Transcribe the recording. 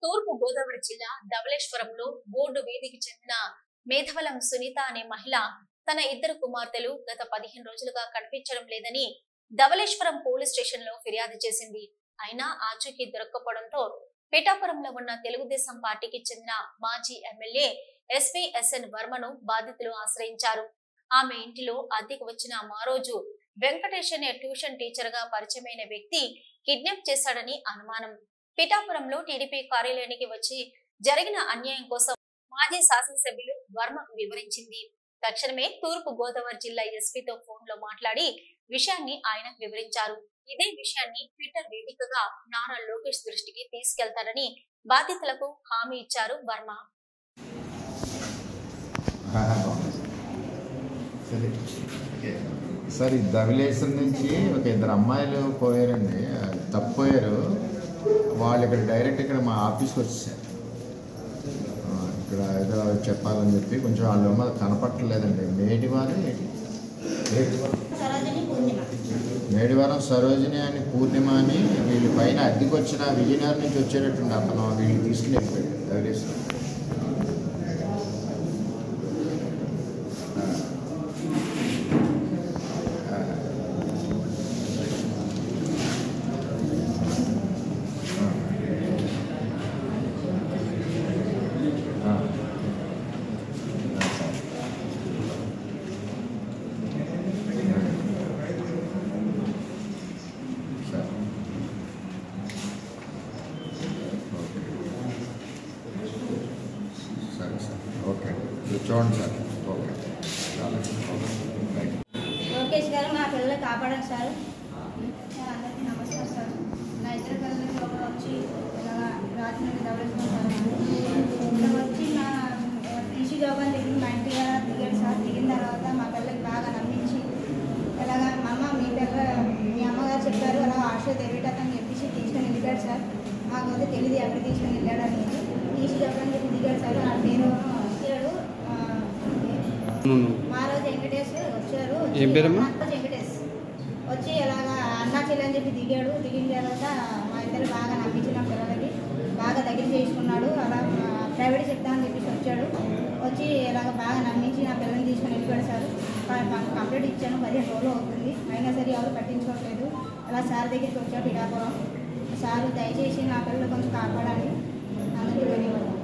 తూర్పు గోదావరి జిల్లా ధవళేశ్వరంలో బోర్డు వీధికి చెందిన మేధవలం సునీత అనే మహిళ తన ఇద్దరు కుమార్తెలు గత 15 రోజులుగా కనిపించడం లేదని ధవళేశ్వరం పోలీస్ స్టేషన్ లో ఫిర్యాదు చేసింది. అయినా ఆచూకీ దొరక్కపోవడంతో పిఠాపురంలో ఉన్న తెలుగుదేశం పార్టీకి చెందిన మాజీ ఎమ్మెల్యే ఎస్విఎస్ఎన్ వర్మను బాధితులు ఆశ్రయించారు. ఆమె ఇంటిలో అద్దెకు వచ్చిన మారోజు వెంకటేష్ అనే ట్యూషన్ టీచర్ గా పరిచయమైన వ్యక్తి కిడ్నాప్ చేశాడని అనుమానం. పిఠాపురంలో టీడీపీ కార్యాలయానికి వచ్చి జరిగిన అన్యాయం కోసం మాజీ శాసనసభ్యులు వర్మకు వివరించింది. తక్షణమే తూర్పు గోదావరి జిల్లా ఎస్పీతో ఫోన్ లో మాట్లాడి విషయాన్ని ఆయనకు వివరించారు. ఇదే విషయాన్ని ట్విట్టర్ వేదికగా నారా లోకేష్ దృష్టికి తీసుకెళ్తారని బాధితులకు హామీ ఇచ్చారు వర్మ. సార్ ఈ ధవళేశ్వరం నుంచి ఒక ఇద్దరు అమ్మాయిలు పోయారండి, తప్పిపోయారు. వాళ్ళు ఇక్కడ డైరెక్ట్ ఇక్కడ మా ఆఫీస్కి వచ్చేసారు. ఇక్కడ ఏదో చెప్పాలని చెప్పి కొంచెం వాళ్ళు కనపట్టలేదండి. మేడివారం సరోజిని అని పూర్ణిమ అని వీళ్ళ పైన అద్దెకి వచ్చిన విజయనగరం నుంచి వచ్చేటట్టుండి అతను వీళ్ళు తీసుకుని వెళ్ళిపోయాడు ధవళేశ్వరం. చూడండి సార్. లోకేష్ గారు మా పిల్లలు కాపాడండి సార్. అందరికీ నమస్కారం సార్. నా ఇద్దరు పిల్లలకి ఒకరు వచ్చి రాజమండ్రి ధవళేశ్వరం ఇక్కడ వచ్చి మా టీసీ జాబ్ అని చెప్పి మా ఇంటిగా దిగాడు సార్. దిగిన తర్వాత మా పిల్లలకి బాగా నమ్మించి ఇలాగా అమ్మ మీ అమ్మగారు చెప్పారు అలా ఆశ తెలియటం అని చెప్పేసి తీసుకొని వెళ్ళాడు సార్. మాకు అయితే తెలియదు ఎక్కడ తీసుకొని వెళ్ళాడు అనేది. టీసీ జాబ్ అని చెప్పి దిగాడు సార్. ఆ పేరు వచ్చాడు మారోజు వెంకటేష్ వచ్చారు. వెంకటేష్ వచ్చి ఇలాగా అన్నా చెల్లి అని చెప్పి దిగాడు. దిగిన తర్వాత మా ఇద్దరు బాగా నమ్మించిన పిల్లలకి బాగా దగ్గర చేసుకున్నాడు. అలా ప్రైవేట్ చెప్తామని చెప్పేసి వచ్చాడు. వచ్చి ఇలాగ బాగా నమ్మించి నా పిల్లల్ని తీసుకొని వెళ్ళిపోయాడు సార్. కంప్లీట్ ఇచ్చాను, 15 రోజులు అవుతుంది. అయినా సరే ఎవరు పట్టించుకోవట్లేదు. అలా సార్ దగ్గరికి వచ్చాడు పిఠాపురం. సార్ దయచేసి నా పిల్లలు కొంచెం కాపాడాలి. అందరికీ ధన్యవాదాలు.